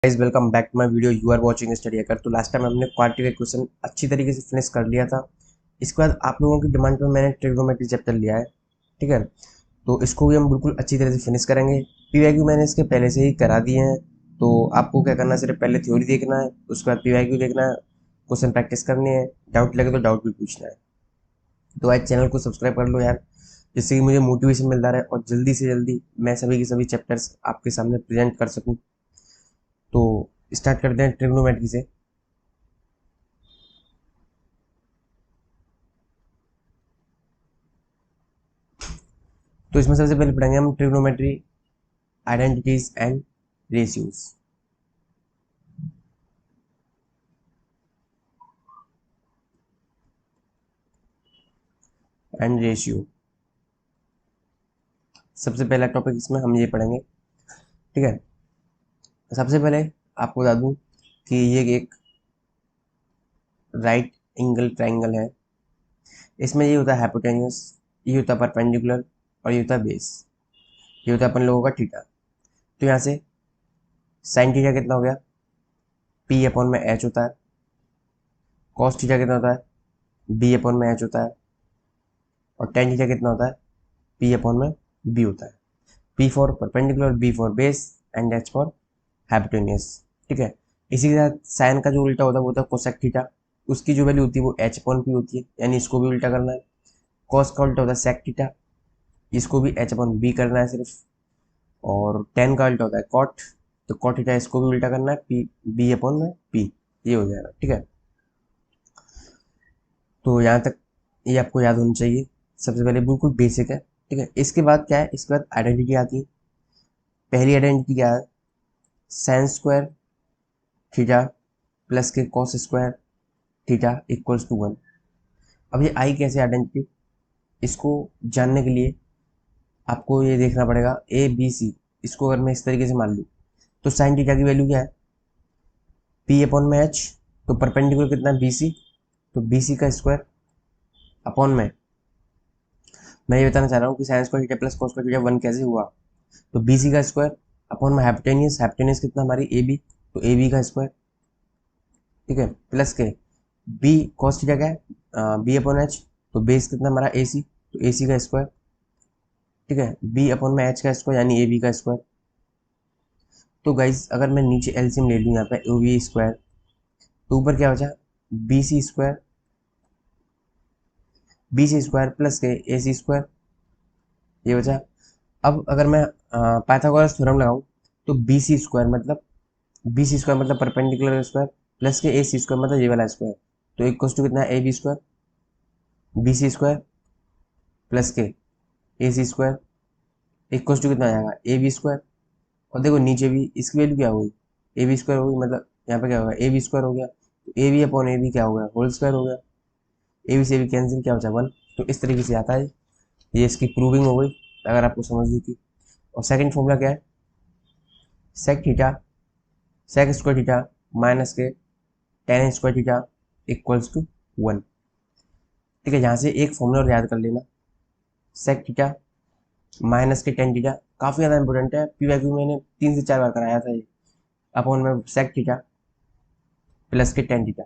Guys welcome back to my video. You are watching Study Hacker. तो last time हमने quadratic equation अच्छी तरीके से फिनिश कर लिया था। इसके बाद आप लोगों की डिमांड पे मैंने ट्रिग्नोमेट्री चैप्टर लिया है, ठीक है। तो इसको भी हम बिल्कुल अच्छी तरह से फिनिश करेंगे। पीवाईक्यू मैंने इसके पहले से ही करा दिए हैं, तो आपको क्या करना है, सिर्फ पहले थ्योरी देखना है, उसके बाद पीवाईक्यू देखना है, क्वेश्चन प्रैक्टिस करनी है, डाउट लगे तो डाउट भी पूछना है। तो आज चैनल को सब्सक्राइब कर लो यार, जिससे कि मुझे मोटिवेशन मिलता रहे और जल्दी से जल्दी मैं सभी के सभी चैप्टर्स आपके सामने प्रेजेंट कर सकूँ। तो स्टार्ट करते हैं ट्रिग्नोमेट्री से। तो इसमें सबसे पहले पढ़ेंगे हम trigonometry, identities and ratios. And ratio सबसे पहला टॉपिक इसमें हम ये पढ़ेंगे, ठीक है। सबसे पहले आपको बता दूं कि ये एक राइट एंगल ट्राइंगल है। इसमें ये होता है हाइपोटेन्यूस, ये होता है परपेंडिकुलर और ये होता है बेस। ये होता है अपन लोगों का थीटा। तो यहाँ से साइन थीटा कितना हो गया, पी अपॉन में एच होता है। कॉस थीटा कितना होता है, बी अपॉन में एच होता है। और टेन थीटा कितना होता है, पी अपॉन में बी होता है। P for perpendicular, b for base and h for hypotenuse, ठीक है। इसी के साथ साइन का जो उल्टा होता है वो होता है कोसेक थीटा। उसकी जो वैल्यू होती है वो एच अपॉन पी होती है, यानी इसको भी उल्टा करना है। कॉस का उल्टा होता है सेक थीटा, इसको भी एच अपॉन बी करना है सिर्फ। और टेन का उल्टा होता है कॉट, तो कॉट थीटा इसको भी उल्टा करना है, पी बी अपॉन में पी, ये हो जाएगा, ठीक है। तो यहाँ तक ये आपको याद होनी चाहिए। सबसे पहले बिल्कुल बेसिक है, ठीक है। इसके बाद क्या है, इसके बाद आइडेंटिटी आती है। पहली आइडेंटिटी क्या है, साइन स्क्वायर थीटा प्लस के cos square theta equals to 1। अब ये आई कैसे आइडेंटिटी, इसको जानने के लिए आपको ये देखना पड़ेगा ए बी सी। इसको अगर मैं इस तरीके से मान लूँ तो साइन थीटा की वैल्यू क्या है, पी अपॉन में एच। तो परपेंडिकुलर कितना है, बी सी, तो बी सी का स्क्वायर अपॉन में, मैं ये बताना चाह रहा हूँ कि sign square theta plus cos square theta 1 कैसे हुआ। तो बी सी का स्क्वायर अपॉन में हाइपोटेन्यूस, हाइपोटेन्यूस कितना हमारी ए बी, तो ए बी का स्क्वायर, ठीक है, प्लस के बी कॉस थीटा क्या है, बी अपॉन एच। तो बेस कितना हमारा ए सी, तो ए सी का स्क्वायर, ठीक है, बी अपॉन में एच का स्क्वायर यानी ए बी का स्क्वायर। तो गाइज अगर मैं नीचे एलसीएम ले लूँ यहाँ पे ओ बी स्क्वायर, तो ऊपर क्या बचा, b c square, b c square plus के ए सी स्क्वायर, ये बचा। अब अगर मैं पाइथागोरस थ्योरम लगाऊं तो बी सी स्क्वायर मतलब, बी सी स्क्वायर मतलब परपेंडिकुलर स्क्वायर प्लस के ए सी स्क्वायर मतलब ये वाला स्क्वायर, तो इक्वल्स टू कितना है, a b square b c square plus के a c square equals to कितना आ जाएगा, ए बी स्क्वायर। और देखो नीचे भी इसकी वैल्यू क्या होगी, ए बी स्क्वायर होगी, मतलब यहाँ पे क्या होगा, ए बी स्क्वायर हो गया, तो a b upon a b क्या हो गया, होल स्क्वायर हो गया। ए बी से ए बी कैंसिल, क्या बचा 1। तो इस तरीके से आता है, ये इसकी प्रूविंग हो गई अगर आपको समझनी थी। और सेकंड फॉर्मूला क्या है, sec theta sec square theta minus के tan square theta equals to 1, ठीक है। यहाँ से एक फॉर्मूला और याद कर लेना, सेक थीटा माइनस के टेन थीटा, काफ़ी ज़्यादा इंपॉर्टेंट है, पीवाईक्यू मैंने 3 से 4 बार कराया था ये। अपॉन में सेक थीटा प्लस के टेन थीटा।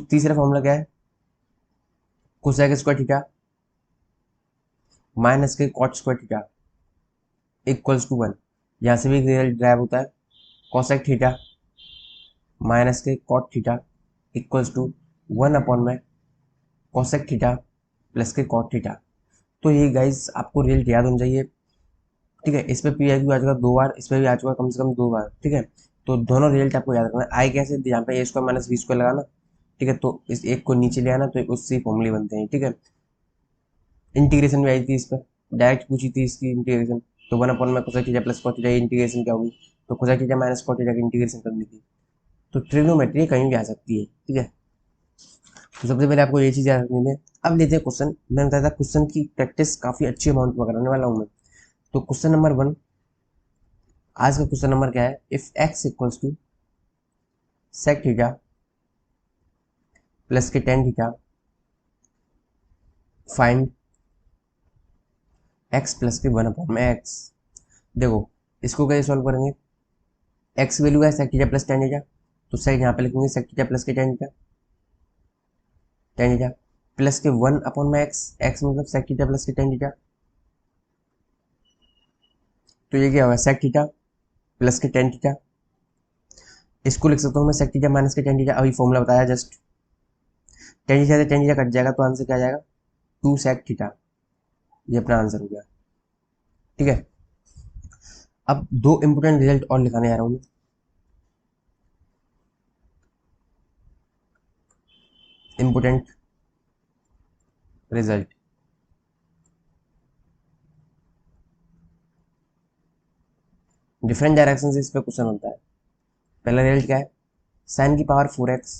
तीसरा फॉर्मूला क्या है, कोसेक स्क्वायर थीटा माइनस के cot square theta equals to 1। यहाँ से भी रिजल्ट ड्राइव होता है, कोसेक थीटा माइनस के cot theta equals to 1 upon में कोसेक थीटा प्लस के कॉट थीटा। तो ये गाइज आपको रिजल्ट याद होना चाहिए, ठीक है। इस पर पीआईक्यू आ चुका 2 बार, इस पर भी आ चुका कम से कम 2 बार, ठीक है। तो दोनों रिजल्ट आपको याद रखना है। आई कैसे, यहाँ पे ए स्क्वायर माइनस बी स्क्वायर लगाना, ठीक है। तो इस एक को नीचे ले आना, तो उससे फॉर्मूले बनते हैं, ठीक है। इंटीग्रेशन भी आई थी इस पर, डायरेक्ट पूछी थी इसकी इंटीग्रेशन। तो 1 अपॉन में cosec theta plus cot theta, integration क्या होगी, तो cosec theta minus cot theta की इंटीग्रेशन करनी थी। तो ट्रिग्नोमेट्री कहीं भी आ सकती है, ठीक है। तो सबसे पहले आपको ये चीज़ याद रखनी है। अब लेते हैं क्वेश्चन। मैंने बताया था क्वेश्चन की प्रैक्टिस काफ़ी अच्छी अमाउंट में कराने वाला हूँ मैं। तो क्वेश्चन नंबर 1, आज का क्वेश्चन नंबर क्या है, if x equals to sec theta plus के tan theta find x plus के 1 अपॉन में एक्स। देखो इसको कैसे सॉल्व करेंगे, एक्स वैल्यू है sec theta plus tan theta, तो सेक यहाँ पे लिखेंगे सेक थीटा प्लस के tan theta, tan theta plus के 1 में एक्स, एक्स मतलब सेक थीटा प्लस के टेन थीटा, तो ये क्या होगा सेक थीटा प्लस के टेन थीटा। इसको लिख सकता हूँ मैं सेक थीटा माइनस के टेन थीटा, अभी फॉर्मूला बताया जस्ट, टेन थीटा से टेन थीटा कट जाएगा तो आंसर क्या आ जाएगा 2 सेक थीटा, ये अपना आंसर हो गया। ठीक है, अब दो इंपोर्टेंट रिजल्ट और लिखाने आ रहा हूँ मैं। इंपोर्टेंट रिजल्ट, डिफरेंट डायरेक्शन से इस पे क्वेश्चन होता है। पहला रिजल्ट क्या है, साइन की पावर 4x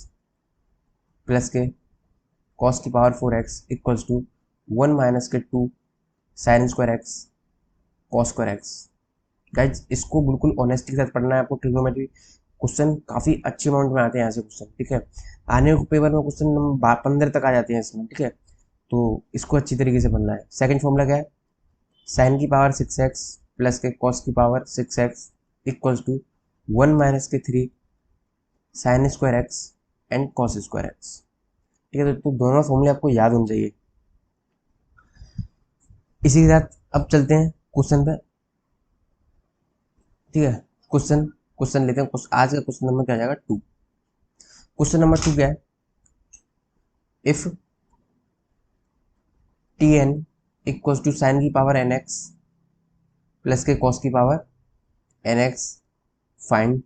प्लस के कॉस की power 4x equals to 1 minus के 2 sine square x cos square x. Guys इसको बिल्कुल ऑनेस्टी के साथ पढ़ना है आपको, ट्रिग्नोमेट्री क्वेश्चन काफ़ी अच्छे अमाउंट में आते हैं ऐसे क्वेश्चन। ठीक है, आने के पेपर में क्वेश्चन नंबर 15 तक आ जाते हैं इसमें। ठीक है, तो इसको अच्छी तरीके से पढ़ना है। सेकंड फॉर्मूला क्या है, साइन की पावर 6x प्लस के कॉस की power 6x equals to 1 minus के 3 sine square x and cos square x. ठीक है, तो दोनों फॉर्मूले आपको याद होने चाहिए। इसी के साथ अब चलते हैं क्वेश्चन पे। ठीक है, क्वेश्चन क्वेश्चन लेते हैं। आज का क्वेश्चन नंबर क्या आ जाएगा 2। क्वेश्चन नंबर 2 क्या है, if t n equals to sine की पावर एन एक्स प्लस के कॉस की power n x, find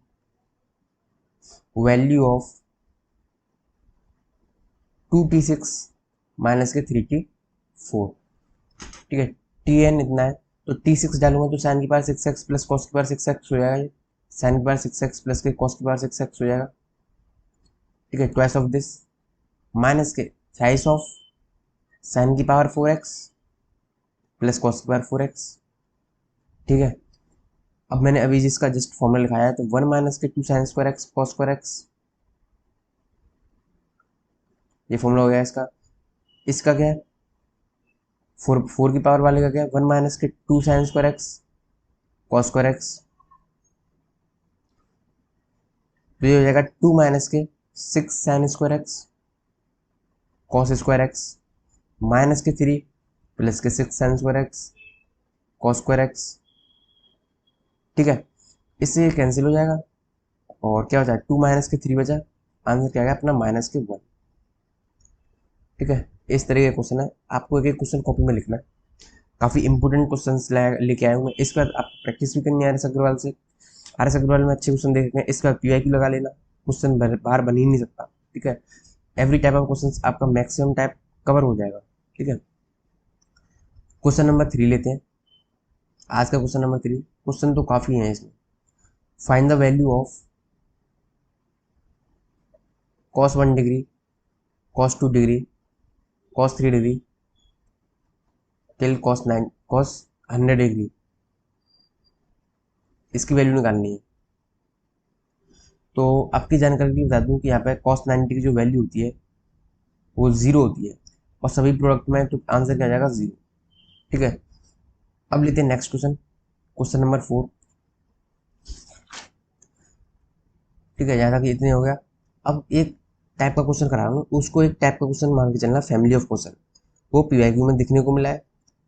value of 2t6 minus के 3t4। ठीक है, टी एन इतना है तो t6 डालूंगा तो साइन की पावर 6x प्लस कॉस की पावर 6x हो जाएगा, साइन की पावर 6x प्लस के कॉस की पावर 6x हो जाएगा। ठीक है, ट्वाइस ऑफ दिस माइनस के थ्राइस ऑफ साइन की पावर 4x प्लस कॉस की पावर 4x। ठीक है, अब मैंने अभी जिसका जस्ट फॉर्मूला लिखाया है, तो 1 माइनस के 2 sine square x cos square x, ये फॉर्मूला हो गया इसका। इसका क्या है, फोर की पावर वाले का क्या है, 1 माइनस के 2 sine square x cos square x, तो ये हो जाएगा 2 माइनस के 6 sign square x cos square x minus के 3 प्लस के 6 sign square x cos square x. ठीक है, इससे ये कैंसिल हो जाएगा और क्या हो जाएगा 2 माइनस के 3 बचा, आंसर क्या आएगा अपना माइनस के 1। ठीक है, इस तरह का क्वेश्चन है, आपको एक एक क्वेश्चन कॉपी में लिखना है। काफ़ी इंपोर्टेंट क्वेश्चन लेके आया हूँ मैं। इसके बाद आप प्रैक्टिस भी करनी है आर एस अग्रवाल से, आर एस अग्रवाल में अच्छे क्वेश्चन देख हैं। इसके बाद PYQ लगा लेना, क्वेश्चन बाहर बन ही नहीं सकता। ठीक है, एवरी टाइप ऑफ क्वेश्चन आपका मैक्सिमम टाइप कवर हो जाएगा। ठीक है, क्वेश्चन नंबर 3 लेते हैं। आज का क्वेश्चन नंबर 3, क्वेश्चन तो काफ़ी है इसमें। Find the value of cos 1 degree, cos 2 degree, cos 3 degree till cos 100 degree, इसकी वैल्यू निकालनी है। तो आपकी जानकारी के लिए बता दूं कि यहाँ पे cos 90 की जो वैल्यू होती है वो 0 होती है, और सभी प्रोडक्ट में तो आंसर क्या आ जाएगा 0। ठीक है, अब लेते हैं नेक्स्ट क्वेश्चन, क्वेश्चन नंबर 4। ठीक है, जैसा कि इतने हो गया। अब एक टाइप का क्वेश्चन करा रहा हूँ, उसको एक टाइप का क्वेश्चन मान के चलना, फैमिली ऑफ क्वेश्चन, वो PYQ में दिखने को मिला है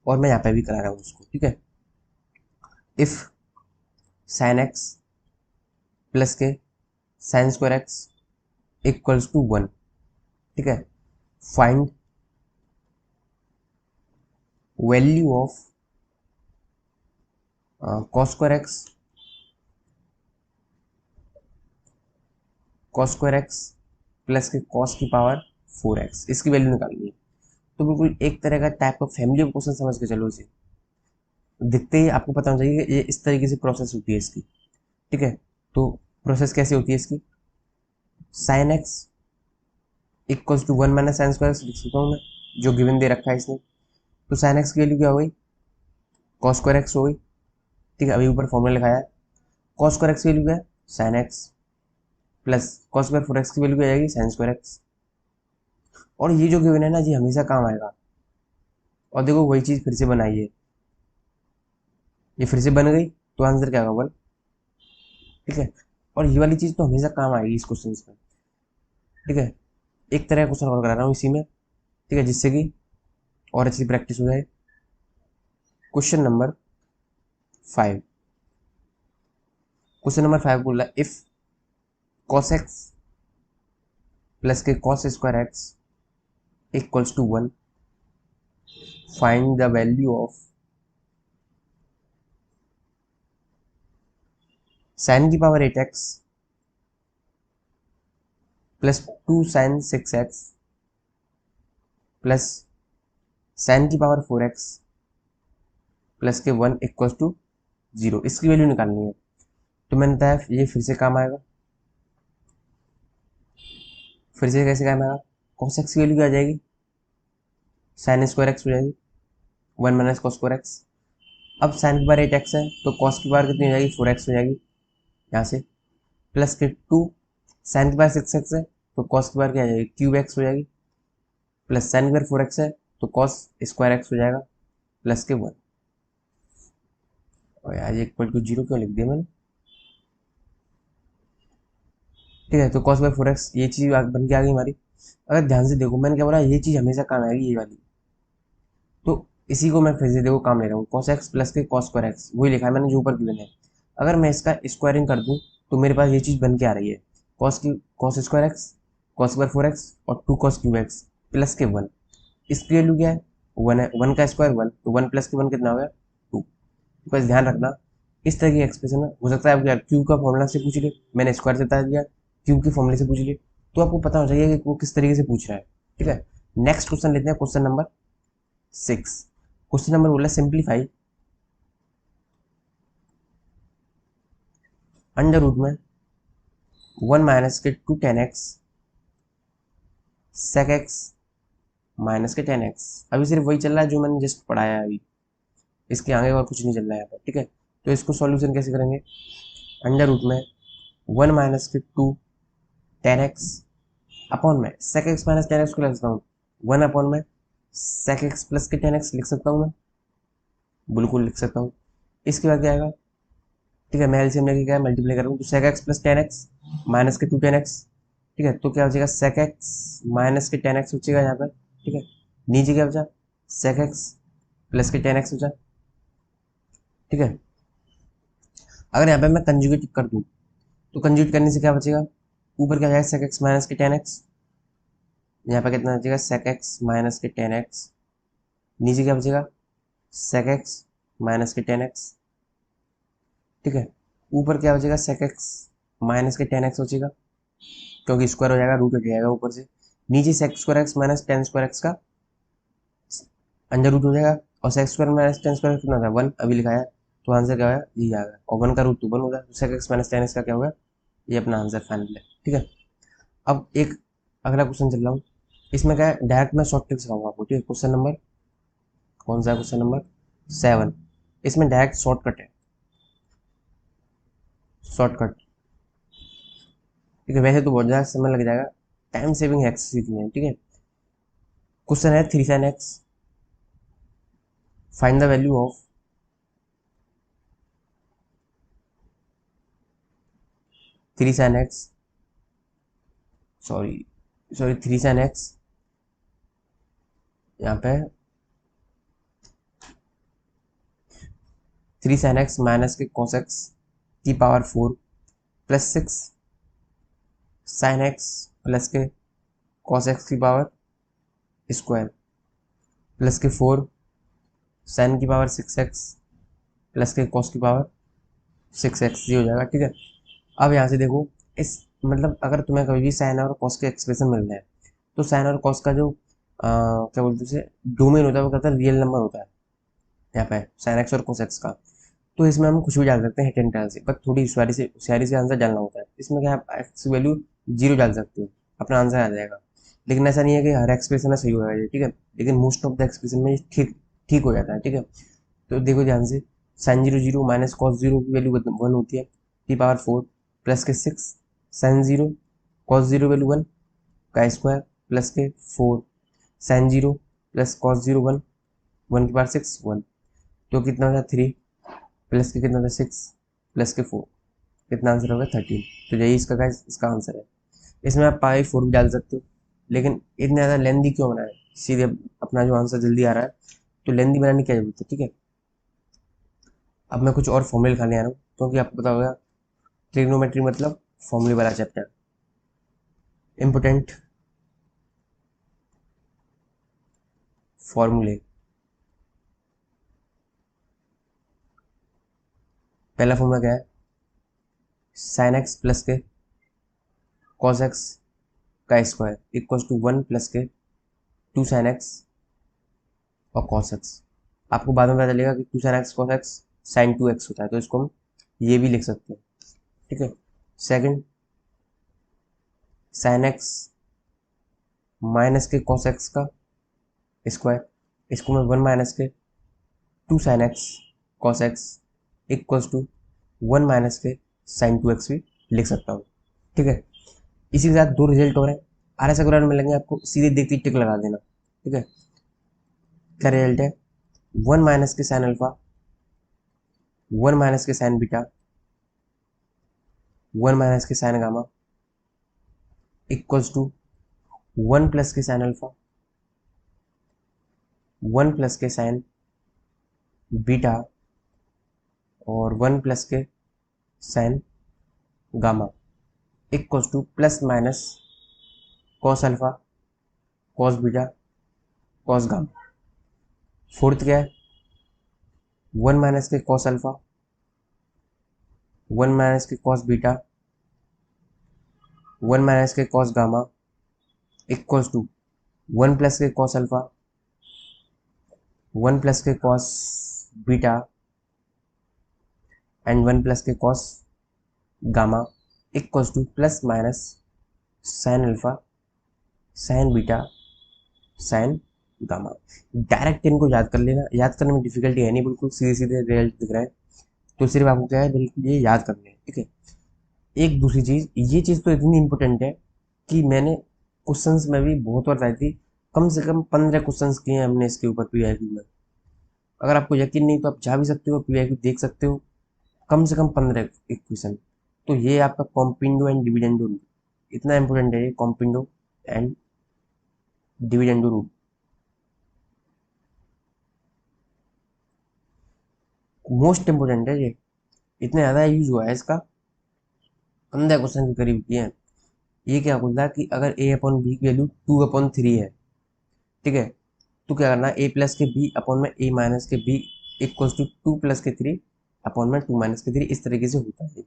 और मैं यहाँ पे भी करा रहा हूँ उसको। ठीक है, इफ साइन एक्स प्लस के sine square x equals to 1। ठीक है, find value of cos square x plus के cos की पावर 4x, इसकी वैल्यू निकालनी है। तो बिल्कुल एक तरह का type of family of question समझ के चलो इसे, दिखते ही आपको पता होना चाहिए कि ये इस तरीके से प्रोसेस होती है इसकी। ठीक है, तो प्रोसेस कैसे होती है इसकी, sine x equals to 1 minus sine square लिख सकता हूँ मैं, जो गिवन दे रखा है इसने। तो साइन एक्स की वैल्यू क्या हो गई, cos स्क्वायर एक्स हो गई। ठीक है, अभी ऊपर फॉर्मूला लिखाया है, cos स्क्वायर एक्स की वैल्यू क्या है sine x plus cos square 4x की वैल्यू क्या आएगी साइन स्क्वायर एक्स। और ये जो गिवन है ना, ये हमेशा काम आएगा। और देखो वही चीज़ फिर से बनाई है, ये फिर से बन गई, तो आंसर क्या होगा 1। ठीक है, और ये वाली चीज़ तो हमेशा काम आएगी इस क्वेश्चन में, ठीक है। एक तरह का क्वेश्चन और करा रहा हूँ इसी में, ठीक है, जिससे कि और अच्छी प्रैक्टिस हो जाए। क्वेश्चन नंबर 5, क्वेश्चन नंबर 5 बोल रहा है इफ cos x प्लस के cos square x equals to 1, find the value of sin की पावर 8x प्लस 2 sin 6x प्लस sin की पावर 4x प्लस के 1 इक्वल्स टू 0। इसकी वैल्यू निकालनी है। तो मैंने बताया ये फिर से काम आएगा। फिर से कैसे काम आएगा? cos x की वैल्यू क्या आ जाएगी? sin स्क्वायर एक्स हो जाएगी, 1 माइनस cos स्क्वायर एक्स। अब sin की पावर 8x है तो cos की पावर कितनी हो जाएगी? 4x हो जाएगी यहाँ से, प्लस के 2 sin की पावर 6x है तो cos की पावर क्या आ जाएगी? क्यूब एक्स हो जाएगी, प्लस sin की पावर 4x है तो cos स्क्वायर एक्स हो जाएगा, प्लस के 1। और यार ये इक्वल टू 0 क्यों लिख दिया मैंने? ठीक है, तो cos बाय 4x ये चीज़ बन के आ गई हमारी। अगर ध्यान से देखो मैंने क्या बोला, ये चीज़ हमेशा काम आएगी ये वाली। तो इसी को मैं फिर से देखो काम ले रहा हूँ, cos x प्लस के cos स्क्वायर एक्स, वही लिखा है मैंने जो ऊपर गिवन है। अगर मैं इसका स्क्वायरिंग कर दूँ तो मेरे पास ये चीज़ बन के आ रही है, cos square x, cos square 4x और 2 cos क्यूब एक्स प्लस के 1। इसकी वैल्यू क्या है? 1 है, 1 का स्क्वायर 1, तो 1 प्लस के 1 कितना हो गया? 2। बस ध्यान रखना इस तरह की एक्सप्रेशन हो सकता है आपको क्यूब का फॉर्मूला से पूछ ले, मैंने स्क्वायर से बता दिया, क्यूब के फॉर्मूले से पूछ लिए, तो आपको पता हो जाएगा कि वो किस तरीके से पूछ रहा है, ठीक है। नेक्स्ट क्वेश्चन लेते हैं, क्वेश्चन नंबर 6। क्वेश्चन नंबर बोला सिंप्लीफाई अंडर रूट में 1 माइनस के 2 tan x sec x minus के 10 एक्स। अभी सिर्फ वही चल रहा है जो मैंने जस्ट पढ़ाया है अभी, इसके आगे और कुछ नहीं चल रहा है यहाँ पर, ठीक है। तो इसको सॉल्यूशन कैसे करेंगे? अंडर रूट में 1 माइनस के 2 टेन एक्स अपॉन में सेक एक्स माइनस 10 एक्स को लिख सकता हूँ, 1 अपॉन में सेक एक्स प्लस के 10 एक्स लिख सकता हूँ मैं, बिल्कुल लिख सकता हूँ। इसके बाद क्या आएगा? ठीक है, मैं एलसीएम लेके क्या मल्टीप्लाई करूँ, तो sec x plus 10 x minus के 2 10 एक्स, ठीक है। तो क्या बचेगा? सेक एक्स माइनस के 10 एक्स बचेगा यहाँ पर, ठीक है। नीचे क्या बचा? सेक एक्स प्लस के 10 एक्स बचा, ठीक है। अगर यहाँ पे मैं कंजुगेट कर दूँ तो कंजुगेट करने से क्या बचेगा? ऊपर क्या जाएगा? सेक एक्स माइनस के 10 एक्स, यहाँ पे कितना बचेगा? सेक एक्स माइनस के 10 एक्स। नीचे क्या बचेगा? सेक एक्स माइनस के 10 एक्स, ठीक है। ऊपर क्या बचेगा? सेक एक्स माइनस के 10 एक्स बचेगा, क्योंकि स्क्वायर हो जाएगा, रूट हट जाएगा ऊपर से। नीचे sec square x minus 10 square x का अंडर रूट हो जाएगा, और सेक स्क्वायर माइनस 10 स्क्वायर कितना था? 1 अभी लिखा है, तो आंसर क्या होगा? ये आएगा, और 1 का रूट तो 1 होगा, तो सेक एक्स माइनस 10 एक्स का क्या होगा? ये अपना आंसर फाइनल है, ठीक है। अब एक अगला क्वेश्चन चल रहा हूँ, इसमें क्या है, डायरेक्ट मैं शॉर्ट ट्रिक सिखाऊंगा आपको, ठीक है। क्वेश्चन नंबर कौन सा है? Question number 7। इसमें डायरेक्ट शॉर्टकट है, शॉर्टकट, ठीक है। वैसे तो बहुत ज़्यादा समय लग जाएगा, टाइम सेविंग हैक्स सीखने हैं, ठीक है। क्वेश्चन है 3 sin x, find the value of 3 sin x, sorry 3 sin x, यहाँ पे 3 sin x माइनस के cos x की power 4 plus 6 sin x plus के cos x की पावर स्क्वायर प्लस के 4 sin की पावर 6x प्लस के cos की पावर 6x, ये हो जाएगा, ठीक है। अब यहाँ से देखो, इस मतलब अगर तुम्हें कभी भी साइन और कॉस के एक्सप्रेशन मिल रहे हैं, तो साइन और कॉस का जो क्या बोलते हैं उसे, डोमेन होता है, वो कहता है रियल नंबर होता है यहाँ पे साइन एक्स और कोस एक्स का। तो इसमें हम कुछ भी डाल सकते हैं हिट एंड टेल से, बट थोड़ी होशियारी से आंसर डालना होता है। इसमें क्या आप एक्स की वैल्यू 0 डाल सकते हो, अपना आंसर आ जाएगा। लेकिन ऐसा नहीं है कि हर एक्सप्रेशन में सही होगा ये, ठीक है। लेकिन मोस्ट ऑफ द एक्सप्रेशन में ठीक ठीक हो जाता है, ठीक है। तो देखो ध्यान से, साइन 0 0 माइनस कॉस 0 की वैल्यू 1 होती है, की पावर 4 प्लस के 6 साइन 0 कॉस 0 वैल्यू 1 का स्क्वायर प्लस के 4 साइन 0 प्लस कॉस 0 1 1 की पावर 6 1, तो कितना होता है 3 प्लस के कितना होता है 6 प्लस के 4, कितना आंसर होगा 13। तो यही इसका गाइस इसका आंसर है। इसमें आप पाई 4 भी डाल सकते हो, लेकिन इतना ज़्यादा लेंदी क्यों बनाए, सीधे अपना जो आंसर जल्दी आ रहा है, तो लेंदी बनाने की क्या जरूरत है। ठीक है, अब मैं कुछ और फॉर्मूले लिखाने आ रहा हूँ, क्योंकि आपको पता होगा ट्रिग्नोमेट्री मतलब फॉर्मूले वाला चैप्टर। इम्पोर्टेंट फॉर्मूले। पहला फॉर्मूला क्या है, साइन एक्स प्लस के कॉस एक्स का स्क्वायर इक्वल टू 1 प्लस के 2 साइन एक्स और कॉस एक्स। आपको बाद में पता चलेगा कि 2 sine x cos x sine 2x होता है, तो इसको हम ये भी लिख सकते हैं। ठीक है, सेकंड साइन एक्स माइनस के कॉस एक्स का स्क्वायर, इसको मैं 1 माइनस के 2 sine x cos x equals to 1 minus के साइन 2x भी लिख सकता हूँ। ठीक है, इसी के साथ दो रिजल्ट हो रहे हैं, आर एस अग्रवाल मिलेंगे आपको, सीधे देखते ही टिक लगा देना। ठीक है, क्या रिजल्ट है, 1 माइनस के साइन अल्फा 1 माइनस के साइन बीटा 1 माइनस के sine gamma equals to 1 plus के साइन अल्फा 1 प्लस के साइन बीटा और 1 प्लस के sine gamma equals to plus minus cos alpha cos beta cos gamma. Fourth क्या है, 1 minus के cos alpha 1 minus के cos beta 1 minus के cos gamma equals to 1 plus के cos alpha 1 plus के cos beta and 1 plus के cos gamma equals to plus minus sine alpha sign beta sine gamma. Direct इनको याद कर लेना, याद करने में डिफिकल्टी है नहीं, बिल्कुल सीधे सीधे रिजल्ट दिख रहा है, तो सिर्फ आपको क्या है, बिल्कुल ये याद करने है। ठीक है, एक दूसरी चीज़, ये चीज़ तो इतनी इंपॉर्टेंट है कि मैंने क्वेश्चंस में भी बहुत बार आई थी, कम से कम 15 क्वेश्चंस किए हैं हमने इसके ऊपर पीवाईक्यू में। अगर आपको यकीन नहीं तो आप जा भी सकते हो, पीवाईक्यू देख सकते हो, कम से कम 15 इक्वेशन। तो ये आपका कॉम्पिंडो एंड डिविडेंडो रूल इतना इंपॉर्टेंट है, ये componendo and dividendo rule most important है। ये इतना ज़्यादा यूज हुआ है इसका, 15 क्वेश्चन के करीब किए हैं। ये क्या बोलता है कि अगर ए अपॉन बी की वैल्यू 2/3 है, ठीक है, तो क्या करना है, ए प्लस के बी अपॉन में ए माइनस के बी इक्वल्स टू 2 प्लस के 3 अपॉन में 2 माइनस के 3, इस तरीके से होता है।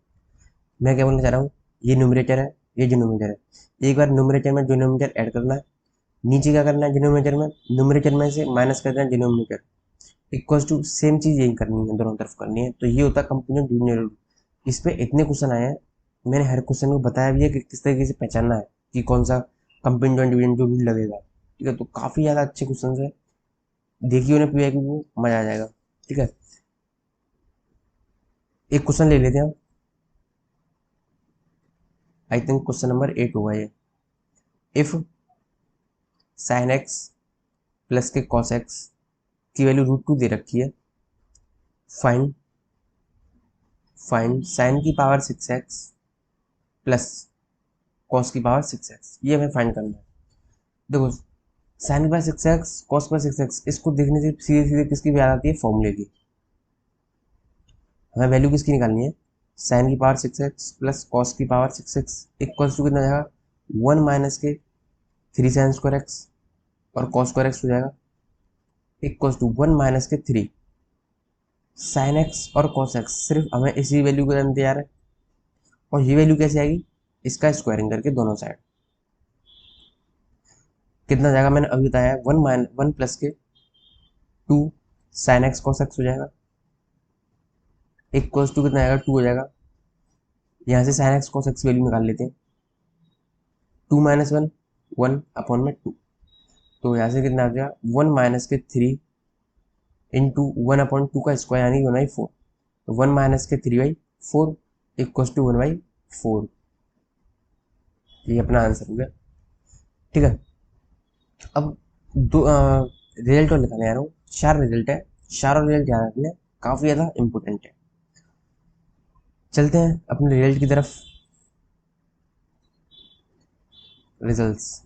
मैं क्या बोलना चाह रहा हूँ, ये न्यूमरेटर है, ये डिनोमिनेटर है, एक बार न्यूमरेटर में डिनोमिनेटर ऐड करना है, नीचे क्या करना है, डिनोमिनेटर में न्यूमरेटर में से माइनस कर देना है डिनोमिनेटर, इक्वल्स टू सेम चीज़ यही करनी है, दोनों तरफ करनी है। तो ये होता है कंपोनेंट डिविजन रूल। इस पे इतने क्वेश्चन आए हैं, मैंने हर क्वेश्चन को बताया भी है कि किस तरीके से पहचानना है कि कौन सा कंपोनेंट डिविजन रूल लगेगा। ठीक है, तो काफ़ी ज़्यादा अच्छे क्वेश्चन है, देखिए उन्हें पी वो मज़ा आ जाएगा। ठीक है, एक क्वेश्चन ले लेते हैं, आई थिंक क्वेश्चन नंबर 8 होगा ये। इफ साइन एक्स प्लस के कॉस एक्स की वैल्यू √2 दे रखी है, फाइंड फाइंड साइन की पावर 6x प्लस कॉस की पावर 6x, ये हमें फाइंड करना है। देखो, साइन की पावर 6x कॉस की पावर 6x, इसको देखने से सीधे सीधे किसकी भी याद आती है, फॉर्मूले की। हमें वैल्यू किसकी निकालनी है, साइन की पावर 6x प्लस कॉस की पावर 6x इक्वल्स टू कितना जाएगा, 1 माइनस के 3 साइन स्क्वायर एक्स और कॉस स्क्वायर एक्स हो जाएगा इक्वल्स टू 1 माइनस के 3 साइन एक्स और कॉस एक्स। सिर्फ हमें इसी वैल्यू को जानते यार है, और ये वैल्यू कैसे आएगी, इसका स्क्वायरिंग करके दोनों साइड कितना जाएगा, मैंने अभी बताया 1 प्लस के 2 साइन एक्स कॉस एक्स हो जाएगा इक्वल्स टू कितना आएगा, 2 हो जाएगा। यहाँ से sign x cos x value निकाल लेते हैं, 2 माइनस 1 1 अपॉन में 2, तो यहाँ से कितना आ गया, 1 माइनस के 3 इंटू 1 अपॉन 2 का स्क्वायर यानी 1/4, तो 1 माइनस के 3/4 इक्वल्स टू 1/4। ये अपना आंसर हो गया। ठीक है, अब दो रिजल्ट और लिखाने आ रहा हूँ, 4 रिजल्ट है, चारों रिजल्ट याद रखने काफ़ी ज़्यादा इंपॉर्टेंट है। चलते हैं अपने रिजल्ट की तरफ। रिजल्ट्स,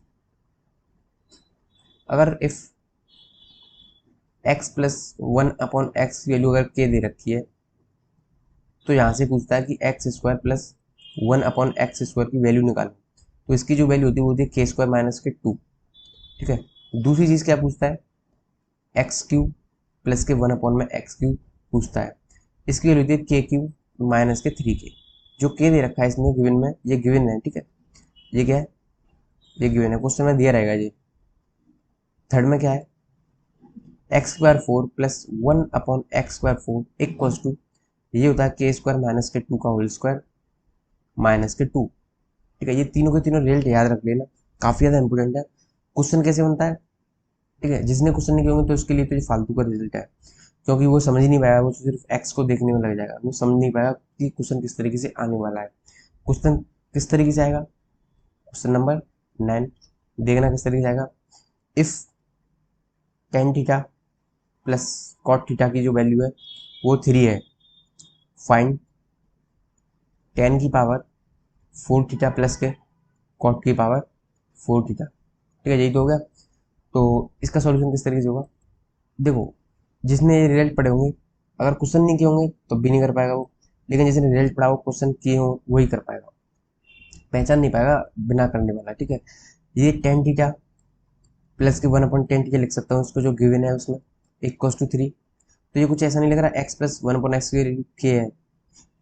अगर if x plus 1/x value अगर k दे रखी है, तो यहाँ से पूछता है कि एक्स स्क्वायर प्लस 1/x² की वैल्यू निकालो। तो इसकी जो वैल्यू होती है के स्क्वायर माइनस के 2। ठीक है, दूसरी चीज़ क्या पूछता है, x³ प्लस के 1/x³ पूछता है। इसकी वैल्यू होती है k³ माइनस के 3k। जो k दे रखा है इसमें गिवन में, ये गिवन है। ठीक है, ये क्या है, ये गिवन है, क्वेश्चन में दिया रहेगा ये। थर्ड में क्या है, x² 4 plus 1/x²4 equals to, ये होता है के स्क्वायर माइनस के 2 का होल स्क्वायर माइनस के 2। ठीक है, ये तीनों के तीनों रिजल्ट याद रख लेना, काफ़ी ज़्यादा इंपॉर्टेंट है। क्वेश्चन कैसे बनता है, ठीक है, जिसने क्वेश्चन नहीं किए होंगे तो उसके लिए तो ये फालतू का रिजल्ट है, क्योंकि वो समझ ही नहीं पाएगा, वो तो सिर्फ एक्स को देखने में लग जाएगा, वो समझ नहीं पाएगा कि क्वेश्चन किस तरीके से आने वाला है। क्वेश्चन किस तरीके से आएगा, क्वेश्चन नंबर 9 देखना किस तरीके से आएगा। If tan theta plus cot theta की जो वैल्यू है वो 3 है, फाइंड टेन की पावर 4 थीटा प्लस के कॉट की पावर 4 थीटा। ठीक है, यही तो हो गया। तो इसका सॉल्यूशन किस तरीके से होगा, देखो, जिसने ये रिजल्ट पढ़े होंगे, अगर क्वेश्चन नहीं किए होंगे तो भी नहीं कर पाएगा वो, लेकिन जिसने रिजल्ट पढ़ा हो क्वेश्चन किए हो वही कर पाएगा, पहचान नहीं पाएगा बिना करने वाला। ठीक है, ये टेन थीटा प्लस के 1/10 लिख सकता हूँ, उसको जो गिवन है उसमें इक्वल्स टू 3। तो ये कुछ ऐसा नहीं लग रहा, एक्स प्लस 1/x के है,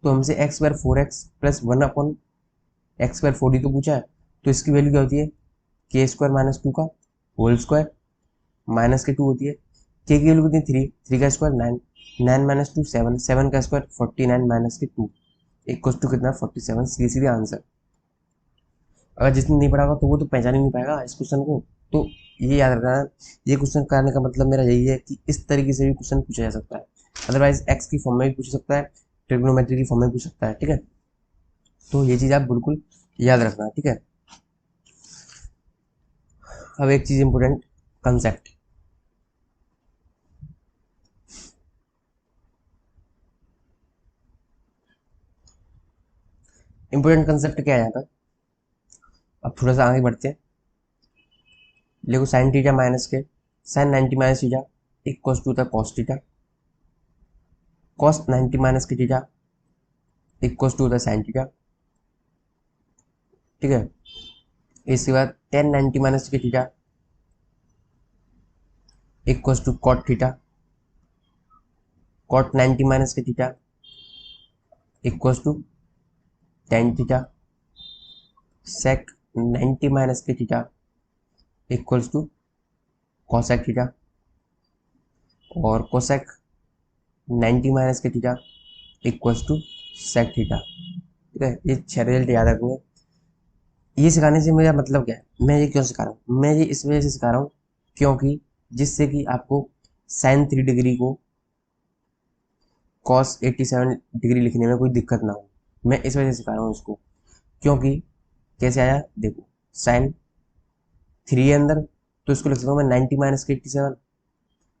तो हमसे x² 4x प्लस 1/x² 4 ही तो पूछा है। तो इसकी वैल्यू क्या होती है, k² माइनस 2 का होल स्क्वायर माइनस के 2 होती है। के की वैल्यू कितनी, 3, 3 का स्क्वायर 9, 9 माइनस 2 7, 7 का स्क्वायर 49 माइनस के 2 इक्वल्स टू कितना 47। सीधे सीधे आंसर। अगर जिसने नहीं पढ़ा होगा तो वो तो पहचान ही नहीं पाएगा इस क्वेश्चन को। तो ये याद रखना, ये क्वेश्चन करने का मतलब मेरा यही है कि इस तरीके से भी क्वेश्चन पूछा जा सकता है, अदरवाइज एक्स की फॉर्म में भी पूछ सकता है, ट्रिग्नोमेट्री की फॉर्म में पूछ सकता है। ठीक है, तो ये चीज़ आप बिल्कुल याद रखना। ठीक है, अब एक चीज़ इंपॉर्टेंट, कंसेप्ट। इंपॉर्टेंट कंसेप्ट क्या है यहाँ पर, अब थोड़ा सा आगे बढ़ते हैं। देखो साइन थीटा माइनस के sine 90 minus theta equals to the cos theta, cos 90 minus के theta equals to the sine theta. ठीक है, इसके बाद टेन 90 माइनस के theta equals to cot theta, cot 90 minus के theta equals to tan theta, sec 90 minus के theta equals to cosec theta, और cosec 90 minus के theta equals to sec theta. ठीक है, ये 6 रिजल्ट याद रखेंगे। ये सिखाने से मेरा मतलब क्या है, मैं ये क्यों सिखा रहा हूँ, मैं ये इस वजह से सिखा रहा हूँ क्योंकि जिससे कि आपको साइन 3 डिग्री को कॉस 87 डिग्री लिखने में कोई दिक्कत ना हो, मैं इस वजह से सिखा रहा हूँ इसको। क्योंकि कैसे आया, देखो साइन 3 है अंदर, तो इसको लिख सकता हूँ मैं 90 माइनस के 87,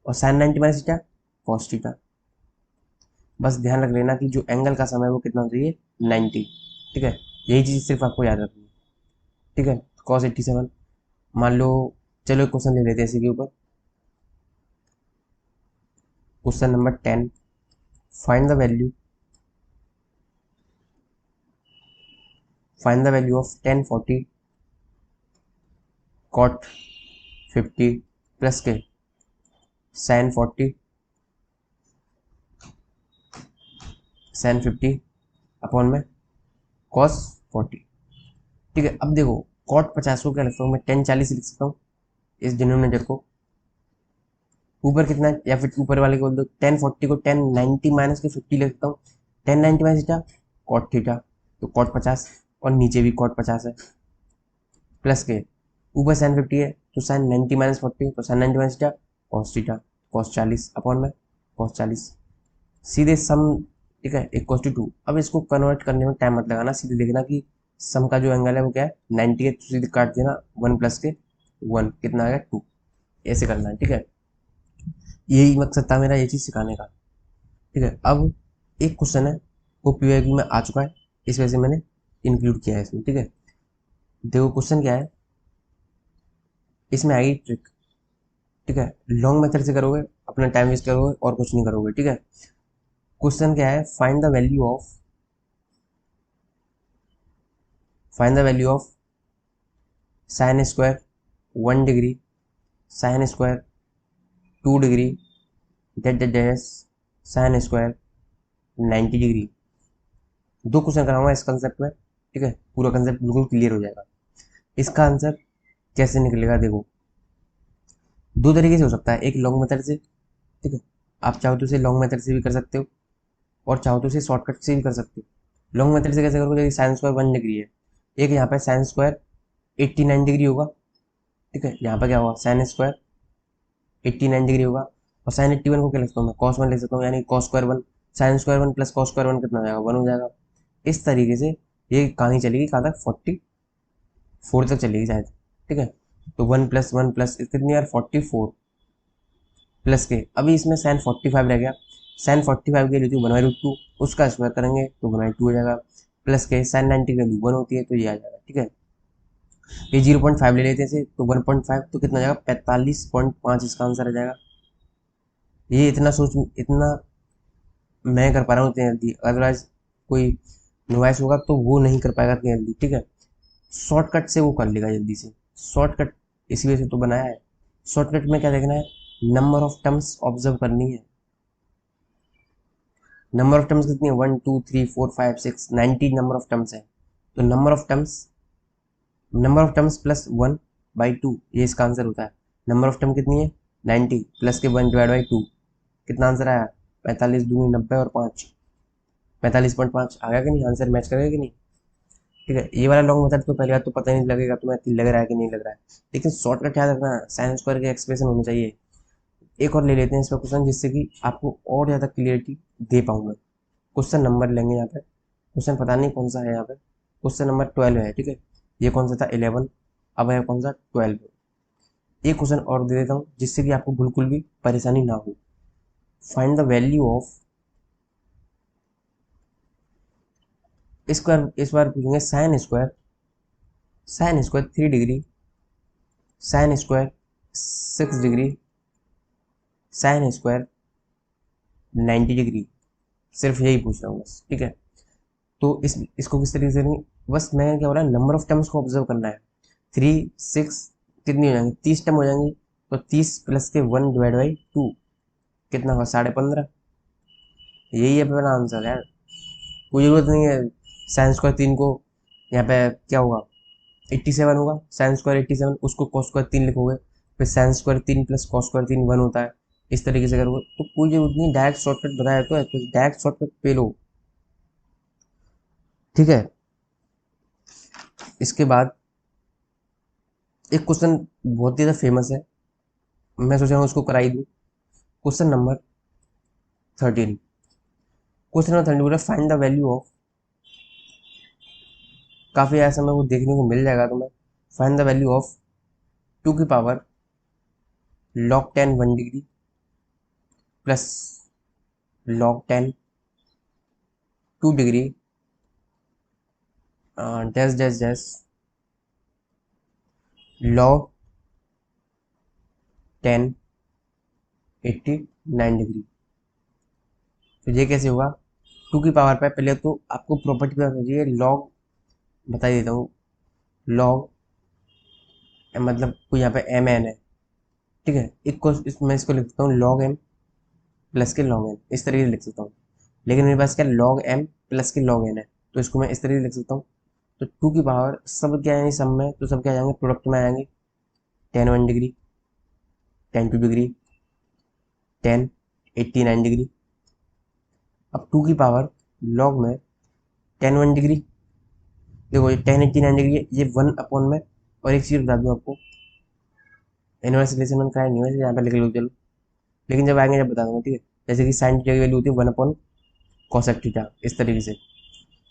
और sine 90 minus theta cos theta. बस ध्यान रख लेना कि जो एंगल का समय है वो कितना होना चाहिए, 90। ठीक है, यही चीज़ सिर्फ आपको याद रखनी है। ठीक है, कॉस 87 मान लो, चलो एक क्वेश्चन ले लेते हैं इसी के ऊपर। Question number 10, find the value of 1040 cot 50 plus के साइन 50 अपॉन में कॉस 40। ठीक है, अब देखो कॉट 50 को क्या लिखता हूँ मैं, 1040 लिख सकता हूँ इस डिनोमिनेटर को, ऊपर कितना है, या फिर ऊपर वाले को बोल दो 1040 को 1090 माइनस के 50 लिख सकता हूँ, 1090 माइनस थीटा कॉट थीटा, तो कॉट 50, और नीचे भी कॉट 50 है, प्लस के ऊपर साइन 50 है तो साइन 90 माइनस 40, तो sine 90 minus theta cos 40 upon में कॉस 40, सीधे सम। ठीक है, इक्वल टू 2। अब इसको कन्वर्ट करने में टाइम मत लगाना, सीधे देखना कि सम का जो एंगल है वो क्या है, 90 है, तो सीधे काट देना 1 प्लस के 1 कितना आ गया 2, ऐसे करना है। ठीक है, यही मकसद था मेरा ये चीज़ सिखाने का। ठीक है, अब एक क्वेश्चन है, वो पीवाईक्यू में आ चुका है, इस वजह से मैंने इंक्लूड किया है इसमें। ठीक है, देखो क्वेश्चन क्या है, इसमें आएगी ट्रिक। ठीक है, लॉन्ग मेथड से करोगे अपना टाइम वेस्ट करोगे और कुछ नहीं करोगे। ठीक है, क्वेश्चन क्या है, find the value of sine square 1 degree, sine square 2 degree, dot dot dot sine square 90 degree. दो क्वेश्चन कराऊंगा इस कंसेप्ट में। ठीक है, पूरा कंसेप्ट बिल्कुल क्लियर हो जाएगा। इसका आंसर कैसे निकलेगा, देखो दो तरीके से हो सकता है, एक लॉन्ग मेथड से। ठीक है, आप चाहो तो इसे लॉन्ग मेथड से भी कर सकते हो और चाहो तो इसे शॉर्टकट से भी कर सकते हो। लॉन्ग मेथड से कैसे करोगे, जैसे साइन स्क्वायर 1 डिग्री है, एक यहाँ पे साइन स्क्वायर 89 डिग्री होगा। ठीक है, यहाँ पर क्या होगा, साइन स्क्वायर 89 डिग्री होगा, और साइन 81 को क्या लिख सकता हूँ मैं, कॉस 1 लिख सकता हूँ, यानी cos square 1, sign square 1 plus cos square 1 कितना हो जाएगा, 1 हो जाएगा। इस तरीके से ये कहानी चलेगी कहाँ तक, 44 तक चलेगी शायद। ठीक है, तो 1 + 1 + कितनी यार 44 प्लस के, अभी इसमें साइन 45 रह गया, साइन 45 की वैल्यू 1/√2, उसका स्क्वायर करेंगे तो 1/2 हो जाएगा, प्लस के साइन 90 की वैल्यू 1 होती है तो ये आ जाएगा। ठीक है, ये 0.5 ले लेते हैं तो 1.5 तो कितना आ जाएगा 45.5, इसका आंसर आ जाएगा। ये इतना मैं कर पा रहा हूँ इतनी जल्दी, अदरवाइज कोई नोवाइस होगा तो वो नहीं कर पाएगा इतनी जल्दी। ठीक है, शॉर्टकट से वो कर लेगा जल्दी से, शॉर्टकट इसी वजह से तो बनाया है। शॉर्टकट में क्या देखना है, नंबर ऑफ टर्म्स ऑब्जर्व करनी है। नंबर ऑफ टर्म्स कितनी है, 1 2 3 4 5 6 90 नंबर ऑफ टर्म्स है। तो नंबर ऑफ टर्म्स +1/2, ये इसका आंसर होता है। नंबर ऑफ टर्म कितनी है 90, प्लस के 1/2, कितना आंसर आया 45 दूनी 90 और 5 45.5 आ गया कि नहीं, आंसर मैच करेगा कि नहीं। ठीक है, ये वाला लॉन्ग मेथड तो पहली बात तो पता नहीं लगेगा तुम्हें लग रहा है कि नहीं लग रहा है, लेकिन शॉर्टकट याद रखना, साइन स्क्वायर के एक्सप्रेशन होने चाहिए। एक और ले लेते हैं इस पर क्वेश्चन, जिससे कि आपको और ज़्यादा क्लियरिटी दे पाऊँ मैं। क्वेश्चन नंबर लेंगे यहाँ पे, क्वेश्चन पता नहीं कौन सा है यहाँ पे, क्वेश्चन नंबर 12 है। ठीक है, ये कौन सा था 11, अब है कौन सा 12। एक क्वेश्चन और दे देता हूँ जिससे कि आपको बिल्कुल भी परेशानी ना हो। फाइंड द वैल्यू ऑफ, इस बार पूछेंगे sine square 3 degree, sine square 6 degree, sine square 90 degree, सिर्फ यही पूछ रहा हूँ बस। ठीक है, तो इसको किस तरीके से करेंगे, बस मैं क्या बोला, नंबर ऑफ टर्म्स को ऑब्जर्व करना है। 3 6 कितनी हो जाएंगी, 30 टर्म हो जाएंगी, तो 30 प्लस के 1/2 कितना होगा 15.5, यही है अपना आंसर यार। कोई जरूरत नहीं है साइन स्क्वायर 3 को, यहाँ पे क्या होगा 87 होगा, साइन स्क्वायर 87, उसको कॉस स्क्वायर 3 लिखोगे, फिर sine square 3 plus cos square 3 1 होता है। इस तरीके से करोगे तो कोई जरूरत नहीं, डायरेक्ट शॉर्टकट बताया तो है, तो डायरेक्ट शॉर्टकट पे लो। ठीक है, इसके बाद एक क्वेश्चन बहुत ही ज़्यादा फेमस है, मैं सोच रहा हूँ उसको कराई दूँ। क्वेश्चन नंबर 13, क्वेश्चन नंबर 13 बोला फाइंड द वैल्यू ऑफ, काफ़ी ऐसा में वो देखने को मिल जाएगा तुम्हें। फाइंड द वैल्यू ऑफ 2 की power log 10 1 degree plus log 10 2 degree dash dash dash log 10 89 degree. तो ये कैसे होगा, 2 की पावर पे पहले तो आपको प्रॉपर्टी पता होनी चाहिए, लॉग बता ही देता हूँ, लॉग मतलब कोई यहाँ पे एम एन है। ठीक है, मैं इसको लिख सकता हूँ लॉग एम प्लस के लॉग एन, इस तरीके से लिख सकता हूँ। लेकिन मेरे पास क्या लॉग एम प्लस के लॉग एन है, तो इसको मैं इस तरीके से लिख सकता हूँ। तो 2 की पावर सब क्या है सब में, तो सब क्या आ जाएंगे प्रोडक्ट में आ जाएंगे, 10 1 डिग्री, 10 2 डिग्री, 10 89 डिग्री। अब 2 की पावर लॉग में 10 1 डिग्री, देखो ये 10 89 डिग्री है, ये 1 में। और एक चीज़ बता दूँ आपको, इनवर्स रिलेशन में क्या नहीं है, यहाँ पे लिख लो चलो, लेकिन जब आएंगे जब बता दूंगा। ठीक है, जैसे कि साइन थीटा की वैल्यू होती है 1/cosec थीटा, इस तरीके से।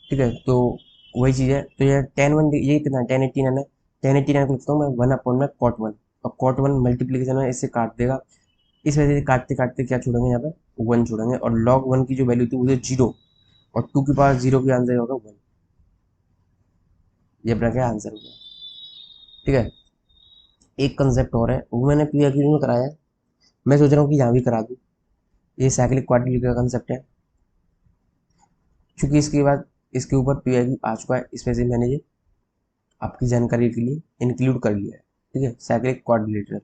ठीक है, तो वही चीज़ है, तो ये 10 1 ये कितना 10 89 है, 10 89 को लिखता हूँ मैं 1/cot 1, और cot 1 मल्टीप्लीकेशन में इससे काट देगा, इस वजह से काटते काटते क्या छोड़ेंगे यहाँ पे 1 छोड़ेंगे, और log 1 की जो वैल्यू थी वो 0, और 2 की पावर 0 की आंसर होगा 1। ये अपना क्या आंसर होगा। ठीक है, एक कंसेप्ट और है, वो मैंने पीआईक्यू में कराया है, मैं सोच रहा हूँ कि यहाँ भी करा दूँ। ये साइक्लिक क्वाड्रिलेटरल का कंसेप्ट है, क्योंकि इसके बाद इसके ऊपर पीआईक्यू आ चुका है, इसमें से मैंने ये आपकी जानकारी के लिए इंक्लूड कर लिया है। ठीक है, साइक्लिक क्वाड्रिलेटरल।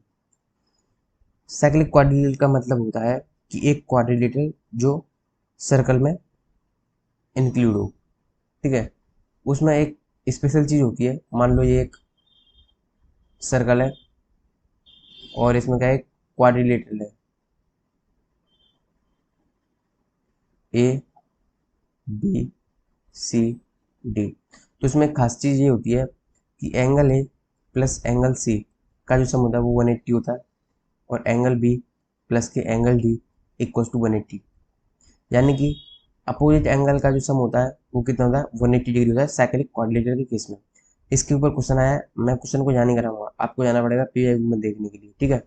साइक्लिक क्वाड्रिलेटरल का मतलब होता है कि एक क्वाड्रिलेटरल जो सर्कल में इंक्लूड हो। ठीक है, उसमें एक स्पेशल चीज़ होती है, मान लो ये एक सर्कल है और इसमें क्या है, क्वाड्रिलेटरल है, ए बी सी डी। तो इसमें एक खास चीज़ ये होती है कि angle a plus angle c का जो सम होता है वो 180 होता है, और एंगल बी प्लस के एंगल डी इक्वल टू 180। यानी कि अपोजिट एंगल का जो सम होता है वो कितना होता है, 180 डिग्री होता है साइक्लिक क्वाड्रिलेटरल के केस में। इसके ऊपर क्वेश्चन आया है, मैं क्वेश्चन को जाने कराऊंगा, आपको जाना पड़ेगा पीआईक्यू में देखने के लिए। ठीक है,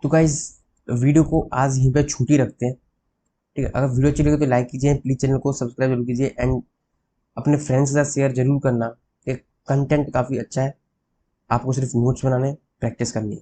तो गाइज वीडियो को आज यहीं पे छूटी रखते हैं। ठीक है, अगर वीडियो अच्छी लगे तो लाइक कीजिए, प्लीज़ चैनल को सब्सक्राइब जरूर कीजिए, एंड अपने फ्रेंड्स के साथ शेयर जरूर करना। एक कंटेंट काफ़ी अच्छा है, आपको सिर्फ नोट्स बनाने प्रैक्टिस करनी है।